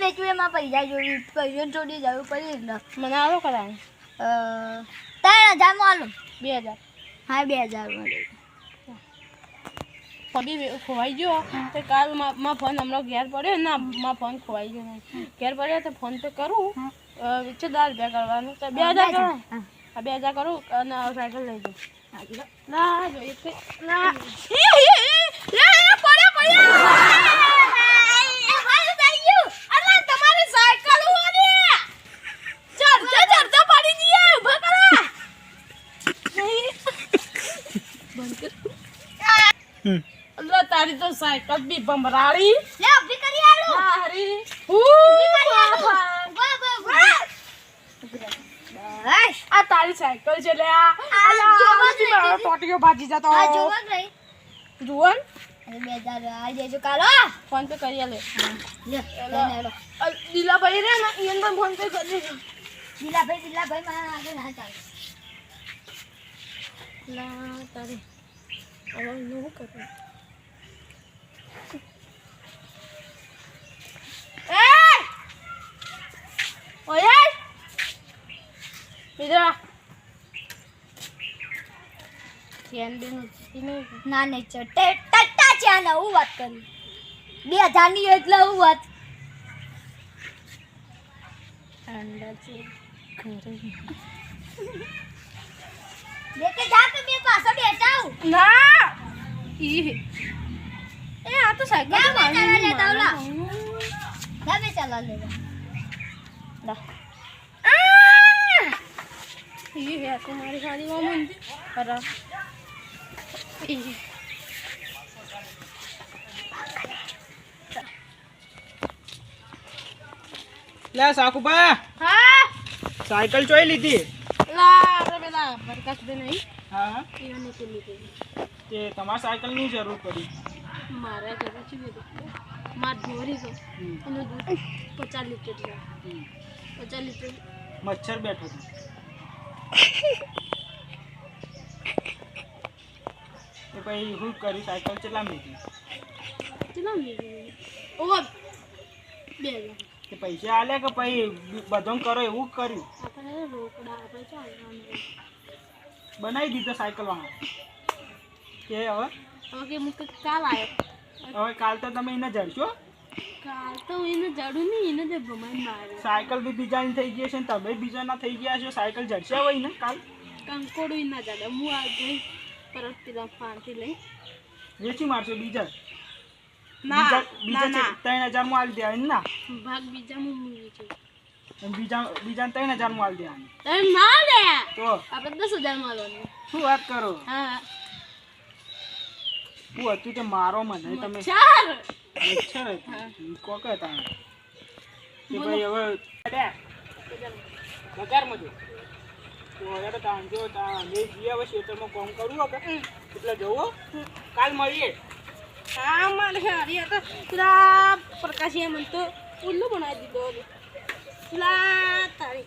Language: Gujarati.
વેચવું એમાં પૈસા જોડી પૈસા જોડી જવું પડી એટલે મને આવો કરાય 3000 માં આલું 2000 હા 2000 માં પડી ખોવાઈ ગયો તો કાલ માં ફોન હમણાં ઘેર પડ્યો ના માં ફોન ખોવાઈ ગયો નહીં ઘેર પડ્યો તો ફોન પે કરું વિચાર 10 રૂપિયા કરવાનું તો 2000 કરો હા 2000 કરું અને સાયકલ લઈ જાઉં ના જોઈએ ના અલ્લા તારી તો સાયકલ બી બમરાળી લે ઉભી કરી આલું હા હરી બસ આ તારી સાયકલ છે લે આ ટોટીઓ ભાજી જતો આ જોવા ગઈ જુવન 2000 આ દેજો કાલો ફોન પે કરી લે લે દીલાભાઈ રે ને ઈયન પણ ફોન પે કરી દેજો દીલાભાઈ માં આગળ ના ચાલે લા તારી હવે નું કરું ઓય બીજા ચેન બેન ના નહીં ચટે ટટ્ટા છે ને હું વાત કરી 2000 ની એટલે હું વાત અંડા છે ઘરે લેકે જા કે મેં પાછો બેસાઉ ના ઈ એ આ તો સાયકલ જા મેં ચલા લેતા ઓલા જા મેં ચલા લેતા दा ये है तुम्हारी शादी में मुंडी करा લે સાકુબા हाँ સાયકલ ચોઈ લીધી ला अरे बेटा बरकत दे नहीं હા ये नहीं के लिए તે તમારા સાયકલ ની જરૂર પડી मारा जरूर चाहिए तो मार ढोरी तो અને દૂધ 50 લીટર લે 50 લીટર મચ્છર બેઠો હતો એ પછી હું કરી સાયકલ ચલામ લીધી ચલા લે ઓ 2000 તે પૈસા આલે કે પછી બધું કરો એવું કર્યું આપણે રોકડા આપણે ચાલવાનું બનાવી દીધો સાયકલ વાળા કે હવે ઓકે મુકે કાલ આવ્યો હવે કાલ તો તમે એને જડશો કાલ તો એને જડું નહીં એને તે ભમાઈ મારે સાયકલ બી બીજાની થઈ ગઈ છે ને તમે બીજાના થઈ ગયા છો સાયકલ જડશે હવે ને કાલ કંકોડું ના જડે હું આ જઈ પરત પેલા ફાંટી લઈ વેચી મારશો બીજા ના બીજા ના 3000 માં આલી દેવા ના ભાગ બીજા મૂવી છે અને બીજા 3000 માં આલી દેવા તમે ના લે તો આપણે 10000 માં લોને શું વાત કરો હા હું હતું તે મારો મને તમે ચાર મચ્છર કોક હતા કે ભાઈ હવે બજારમાં જો તો યાર તાણ જો તા મે જીયા હવે ખેતરમાં કામ કરું કે એટલે જવો કાલ મળીએ હા મારે હરી તો પૂરા પ્રકાશીએ મને તો ઉલ્લુ બનાવી દીધો પૂરા તારી